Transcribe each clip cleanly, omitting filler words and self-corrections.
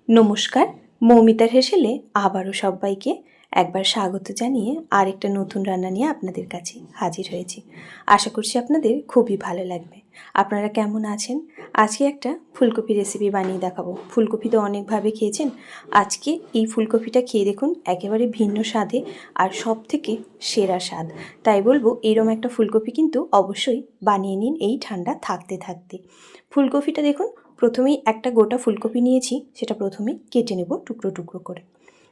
নমস্কার, মৌমিতার হেসেলে আবারও সবাইকে একবার স্বাগত জানিয়ে আরেকটা নতুন রান্না নিয়ে আপনাদের কাছে হাজির হয়েছি। আশা করছি আপনাদের খুবই ভালো লাগবে। আপনারা কেমন আছেন? আজকে একটা ফুলকপি রেসিপি বানিয়ে দেখাবো। ফুলকপি তো অনেকভাবে খেয়েছেন, আজকে এই ফুলকপিটা খেয়ে দেখুন, একেবারে ভিন্ন স্বাদে আর সবথেকে সেরা স্বাদ। তাই বলবো এরম একটা ফুলকপি কিন্তু অবশ্যই বানিয়ে নিন এই ঠান্ডা থাকতে থাকতে। ফুলকপিটা দেখুন, প্রথমেই একটা গোটা ফুলকপি নিয়েছি, সেটা প্রথমে কেটে নেব টুকরো টুকরো করে।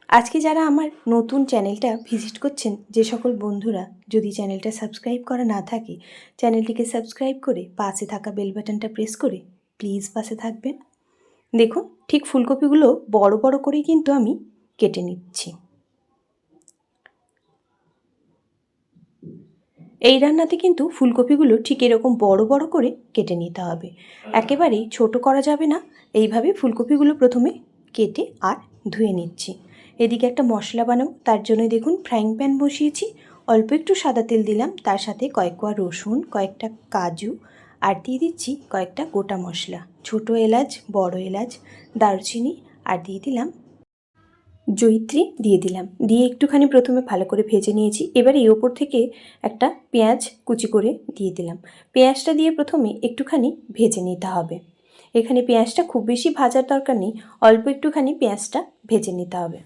আজকে যারা আমার নতুন চ্যানেলটা ভিজিট করছেন, যে সকল বন্ধুরা যদি চ্যানেলটা সাবস্ক্রাইব করা না থাকে, চ্যানেলটিকে সাবস্ক্রাইব করে পাশে থাকা বেল বাটনটা প্রেস করে প্লিজ পাশে থাকবেন। দেখুন, ঠিক ফুলকপিগুলো বড় বড় করেই কিন্তু আমি কেটে নিচ্ছি। এই রান্নাতে কিন্তু ফুলকপিগুলো ঠিক এরকম বড় বড় করে কেটে নিতে হবে, একেবারেই ছোট করা যাবে না। এইভাবে ফুলকপিগুলো প্রথমে কেটে আর ধুয়ে নিচ্ছি। এদিকে একটা মশলা বানাবো, তার জন্য দেখুন ফ্রাইং প্যান বসিয়েছি, অল্প একটু সাদা তেল দিলাম, তার সাথে কয়েক কোয়া রসুন, কয়েকটা কাজু আর দিয়ে দিচ্ছি কয়েকটা গোটা মশলা, ছোটো এলাচ, বড় এলাচ, দারুচিনি আর দিয়ে দিলাম জয়িত্রী দিয়ে দিলাম। দিয়ে একটুখানি প্রথমে ভালো করে ভেজে নিয়েছি। এবার এই ওপর থেকে একটা পেঁয়াজ কুচি করে দিয়ে দিলাম। পেঁয়াজটা দিয়ে প্রথমে একটুখানি ভেজে নিতে হবে। এখানে পেঁয়াজটা খুব বেশি ভাজার দরকার নেই, অল্প একটুখানি পেঁয়াজটা ভেজে নিতে হবে।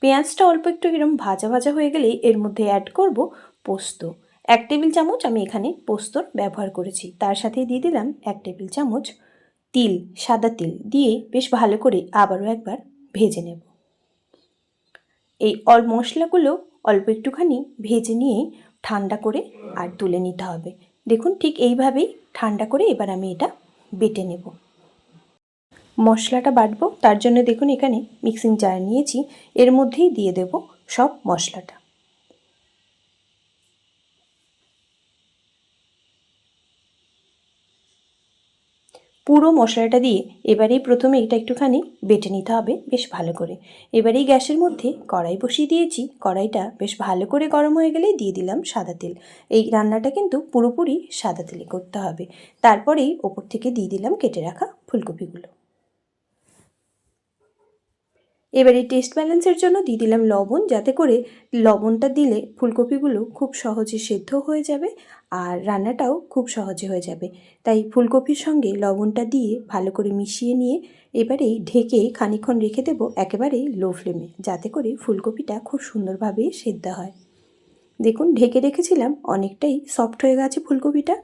পেঁয়াজটা অল্প একটু এরকম ভাজা ভাজা হয়ে গেলেই এর মধ্যে অ্যাড করব পোস্ত। 1 টেবিল চামচ আমি এখানে পোস্তর ব্যবহার করেছি। তার সাথে দিয়ে দিলাম 1 টেবিল চামচ তিল, সাদা তিল দিয়ে বেশ ভালো করে আবারও একবার ভেজে নেব। এই মশলাগুলো অল্প একটুখানি ভেজে নিয়ে ঠান্ডা করে আর তুলে নিতে হবে। দেখুন, ঠিক এইভাবেই ঠান্ডা করে এবার আমি এটা বেটে নেব। মশলাটা বাটবো, তার জন্য দেখুন এখানে মিক্সিং জার নিয়েছি, এর মধ্যেই দিয়ে দেব সব মশলাটা। পুরো মশলাটা দিয়ে এবারেই প্রথমে এটা একটুখানি বেটে নিতে হবে বেশ ভালো করে। এবারেই গ্যাসের মধ্যে কড়াই বসিয়ে দিয়েছি, কড়াইটা বেশ ভালো করে গরম হয়ে গেলেই দিয়ে দিলাম সাদা তেল। এই রান্নাটা কিন্তু পুরোপুরি সাদা তেলে করতে হবে। তারপরেই ওপর থেকে দিয়ে দিলাম কেটে রাখা ফুলকপিগুলো। এবারে টেস্ট ব্যালেন্সের জন্য দিয়ে দিলাম লবণ, যাতে করে লবণটা দিলে ফুলকপিগুলো খুব সহজে সেদ্ধ হয়ে যাবে আর রান্নাটাও খুব সহজে হয়ে যাবে। তাই ফুলকপির সঙ্গে লবণটা দিয়ে ভালো করে মিশিয়ে নিয়ে এবারেই ঢেকে খানিকক্ষণ রেখে দেবো একেবারেই লো ফ্লেমে, যাতে করে ফুলকপিটা খুব সুন্দরভাবে সেদ্ধ হয়। দেখুন, ঢেকে রেখেছিলাম, অনেকটাই সফট হয়ে গেছে ফুলকপিটা।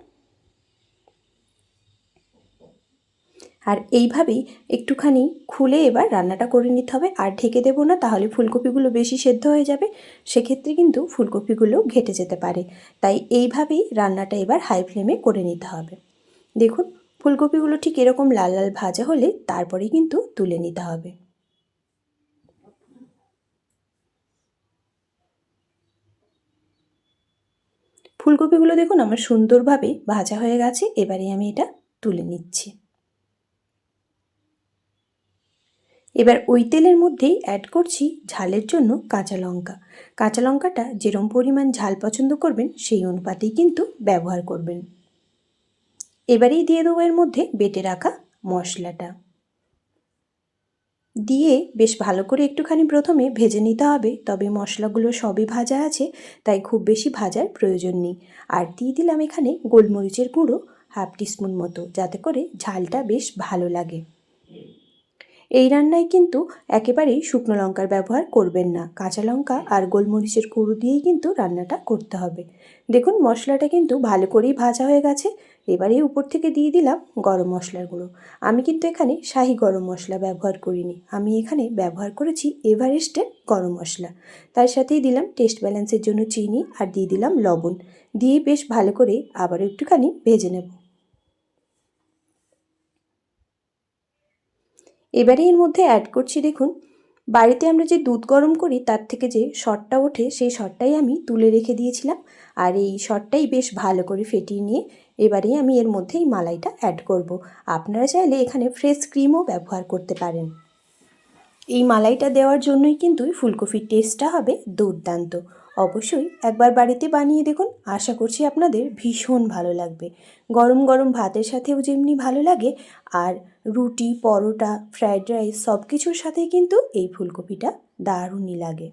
আর এইভাবেই একটুখানি খুলে এবার রান্নাটা করে নিতে হবে, আর ঢেকে দেবো না, তাহলে ফুলকপিগুলো বেশি সেদ্ধ হয়ে যাবে, সেক্ষেত্রে কিন্তু ফুলকপিগুলো ঘেটে যেতে পারে। তাই এইভাবেই রান্নাটা এবার হাই ফ্লেমে করে নিতে হবে। দেখুন, ফুলকপিগুলো ঠিক এরকম লাল লাল ভাজা হলে তারপরেই কিন্তু তুলে নিতে হবে। ফুলকপিগুলো দেখুন আমার সুন্দরভাবে ভাজা হয়ে গেছে, এবারে আমি এটা তুলে নিচ্ছি। এবার ওই তেলের মধ্যেই অ্যাড করছি ঝালের জন্য কাঁচা লঙ্কা। কাঁচা লঙ্কাটা যেরম পরিমাণ ঝাল পছন্দ করবেন সেই অনুপাতেই কিন্তু ব্যবহার করবেন। এবারেই দিয়ে দেবো এর মধ্যে বেটে রাখা মশলাটা। দিয়ে বেশ ভালো করে একটুখানি প্রথমে ভেজে নিতে হবে, তবে মশলাগুলো সবই ভাজা আছে তাই খুব বেশি ভাজার প্রয়োজন নেই। আর দিয়ে দিলাম এখানে গোলমরিচের গুঁড়ো 1/2 টিস্পুন মতো, যাতে করে ঝালটা বেশ ভালো লাগে। এই রান্নায় কিন্তু একেবারেই শুকনো লঙ্কার ব্যবহার করবেন না, কাঁচা লঙ্কা আর গোলমরিচের গুঁড়ো দিয়েই কিন্তু রান্নাটা করতে হবে। দেখুন, মশলাটা কিন্তু ভালো করেই ভাজা হয়ে গেছে। এবারে উপর থেকে দিয়ে দিলাম গরম মশলার গুঁড়ো। আমি কিন্তু এখানে শাহি গরম মশলা ব্যবহার করিনি, আমি এখানে ব্যবহার করেছি এভারেস্টের গরম মশলা। তার সাথেই দিলাম টেস্ট ব্যালেন্সের জন্য চিনি আর দিয়ে দিলাম লবণ। দিয়ে বেশ ভালো করে আবার একটুখানি ভেজে নেব। এবারে এর মধ্যে অ্যাড করছি, দেখুন বাড়িতে আমরা যে দুধ গরম করি তার থেকে যে সরটা ওঠে, সেই সরটাই আমি তুলে রেখে দিয়েছিলাম, আর এই সরটাই বেশ ভালো করে ফেটিয়ে নিয়ে এবারেই আমি এর মধ্যে এই মালাইটা অ্যাড করব। আপনারা চাইলে এখানে ফ্রেশ ক্রিমও ব্যবহার করতে পারেন। এই মালাইটা দেওয়ার জন্যই কিন্তু ফুলকপির টেস্টটা হবে দুর্দান্ত। অবশ্যই একবার বাড়িতে বানিয়ে দেখুন, আশা করছি আপনাদের ভীষণ ভালো লাগবে। গরম গরম ভাতের সাথেও যেমনি ভালো লাগে, আর রুটি, পরোটা, ফ্রায়েড রাইস সব কিছুর সাথেই কিন্তু এই ফুলকপিটা দারুণই লাগে।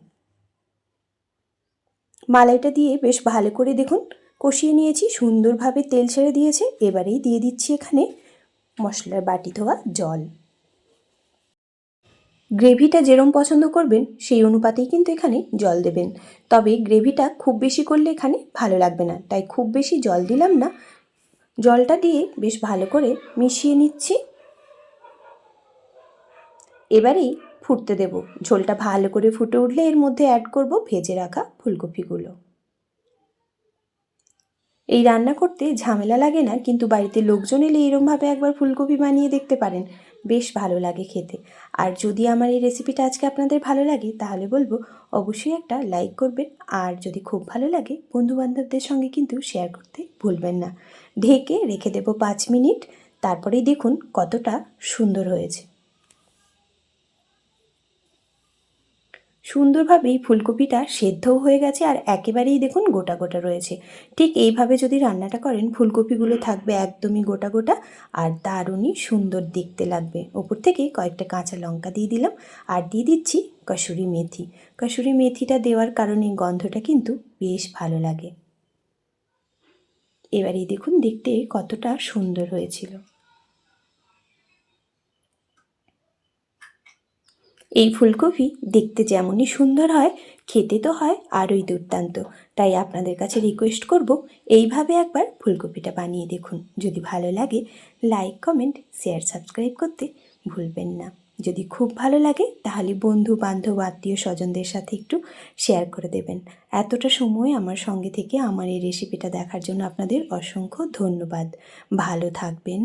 মালাইটা দিয়ে বেশ ভালো করে দেখুন কষিয়ে নিয়েছি, সুন্দরভাবে তেল ছেড়ে দিয়েছে। এবারেই দিয়ে দিচ্ছি এখানে মশলার বাটি ধোয়া জল। গ্রেভিটা যেরম পছন্দ করবেন সেই অনুপাতেই কিন্তু এখানে জল দেবেন, তবে গ্রেভিটা খুব বেশি করলে এখানে ভালো লাগবে না, তাই খুব বেশি জল দিলাম না। জলটা দিয়ে বেশ ভালো করে মিশিয়ে নিচ্ছি। এবারেই ফুটতে দেব। ঝোলটা ভালো করে ফুটে উঠলে এর মধ্যে অ্যাড করব ভেজে রাখা ফুলকপিগুলো। এই রান্না করতে ঝামেলা লাগে না, কিন্তু বাড়িতে লোকজন এলে এরমভাবে একবার ফুলকপি বানিয়ে দেখতে পারেন, বেশ ভালো লাগে খেতে। আর যদি আমার এই রেসিপিটা আজকে আপনাদের ভালো লাগে তাহলে বলবো অবশ্যই একটা লাইক করবেন, আর যদি খুব ভালো লাগে বন্ধুবান্ধবদের সঙ্গে কিন্তু শেয়ার করতে ভুলবেন না। ঢেকে রেখে দেবো 5 মিনিট, তারপরেই দেখুন কতটা সুন্দর হয়েছে। সুন্দরভাবেই ফুলকপিটা সেদ্ধও হয়ে গেছে, আর একেবারেই দেখুন গোটা গোটা রয়েছে। ঠিক এইভাবে যদি রান্নাটা করেন ফুলকপিগুলো থাকবে একদমই গোটা গোটা, আর দারুণই সুন্দর দেখতে লাগবে। ওপর থেকে কয়েকটা কাঁচা লঙ্কা দিয়ে দিলাম, আর দিয়ে দিচ্ছি কসুরি মেথি। কসুরি মেথিটা দেওয়ার কারণে গন্ধটা কিন্তু বেশ ভালো লাগে। এবারেই দেখুন দেখতে কতটা সুন্দর হয়েছিল। এই ফুলকপি দেখতে যেমনই সুন্দর হয়, খেতে তো হয় আরোই দুর্দান্ত। তাই আপনাদের কাছে রিকোয়েস্ট করব এইভাবে একবার ফুলকপিটা বানিয়ে দেখুন। যদি ভালো লাগে লাইক, কমেন্ট, শেয়ার, সাবস্ক্রাইব করতে ভুলবেন না। যদি খুব ভালো লাগে তাহলে বন্ধু বান্ধব আত্মীয় স্বজনদের সাথে একটু শেয়ার করে দেবেন। এতটা সময় আমার সঙ্গে থেকে আমার এই রেসিপিটা দেখার জন্য আপনাদের অসংখ্য ধন্যবাদ। ভালো থাকবেন।